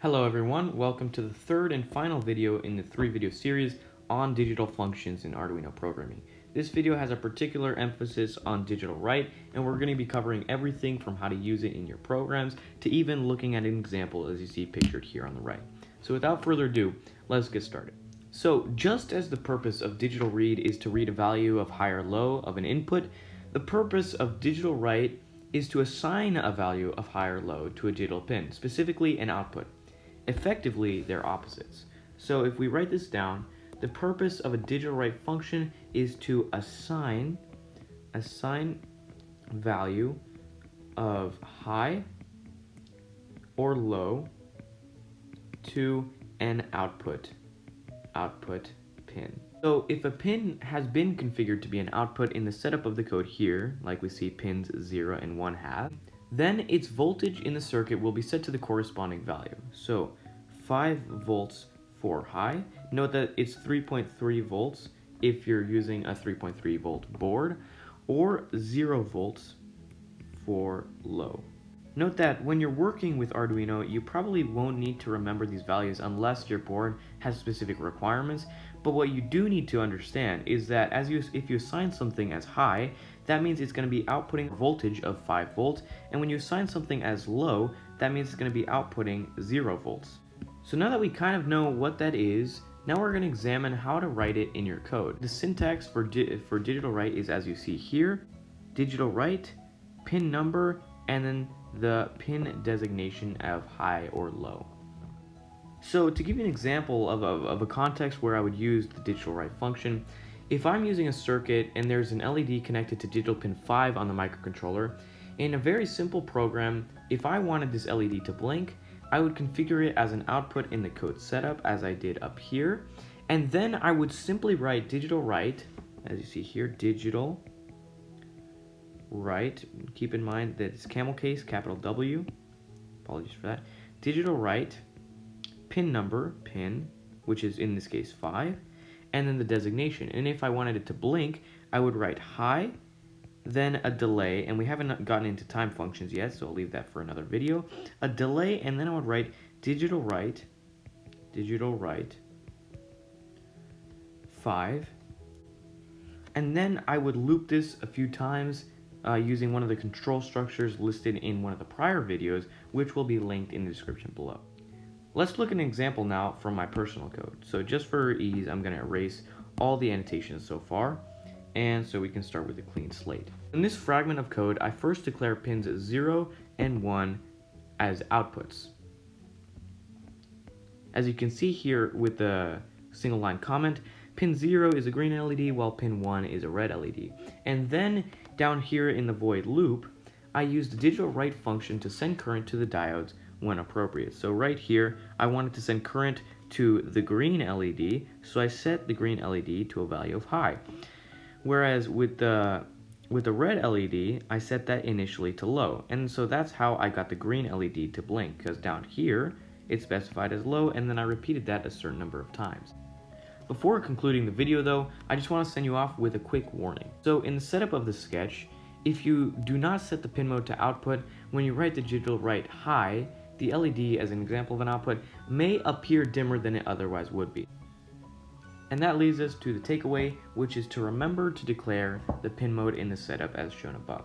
Hello everyone, welcome to the third and final video in the 3-video series on digital functions in Arduino programming. This video has a particular emphasis on DigitalWrite, and we're going to be covering everything from how to use it in your programs to even looking at an example as you see pictured here on the right. So without further ado, let's get started. So just as the purpose of digital read is to read a value of high or low of an input, the purpose of DigitalWrite is to assign a value of high or low to a digital pin, specifically an output. Effectively, they're opposites. So if we write this down, the purpose of a DigitalWrite function is to assign value of high or low to an output pin. So if a pin has been configured to be an output in the setup of the code here, like we see pins 0 and 1 have, then its voltage in the circuit will be set to the corresponding value. So 5 volts for high. Note that it's 3.3 volts if you're using a 3.3 volt board, or 0 volts for low. Note that when you're working with Arduino, you probably won't need to remember these values unless your board has specific requirements, but what you do need to understand is that if you assign something as high, that means it's going to be outputting a voltage of 5 volts, and when you assign something as low, that means it's going to be outputting 0 volts. So now that we kind of know what that is, now we're going to examine how to write it in your code. The syntax for DigitalWrite is as you see here: DigitalWrite, pin number, and then the pin designation of high or low. So to give you an example of a context where I would use the DigitalWrite function, if I'm using a circuit and there's an LED connected to digital pin 5 on the microcontroller, in a very simple program, if I wanted this LED to blink, I would configure it as an output in the code setup as I did up here, and then I would simply write DigitalWrite, as you see here, DigitalWrite. Keep in mind that it's camel case, capital W, apologies for that, DigitalWrite, pin number, pin, which is in this case 5, and then the designation. And if I wanted it to blink, I would write high, then a delay, and we haven't gotten into time functions yet, so I'll leave that for another video. A delay, and then I would write DigitalWrite 5, and then I would loop this a few times using one of the control structures listed in one of the prior videos, which will be linked in the description below. Let's look at an example now from my personal code. So just for ease, I'm going to erase all the annotations so far, and so we can start with a clean slate. In this fragment of code, I first declare pins 0 and 1 as outputs. As you can see here with the single line comment, pin 0 is a green LED while pin 1 is a red LED. And then down here in the void loop, I use the DigitalWrite function to send current to the diodes when appropriate. So right here, I wanted to send current to the green LED, so I set the green LED to a value of high. Whereas with the red LED, I set that initially to low, and so that's how I got the green LED to blink, because down here, it's specified as low, and then I repeated that a certain number of times. Before concluding the video though, I just want to send you off with a quick warning. So in the setup of the sketch, if you do not set the pin mode to output, when you write the DigitalWrite high, the LED, as an example of an output, may appear dimmer than it otherwise would be. And that leads us to the takeaway, which is to remember to declare the pin mode in the setup as shown above.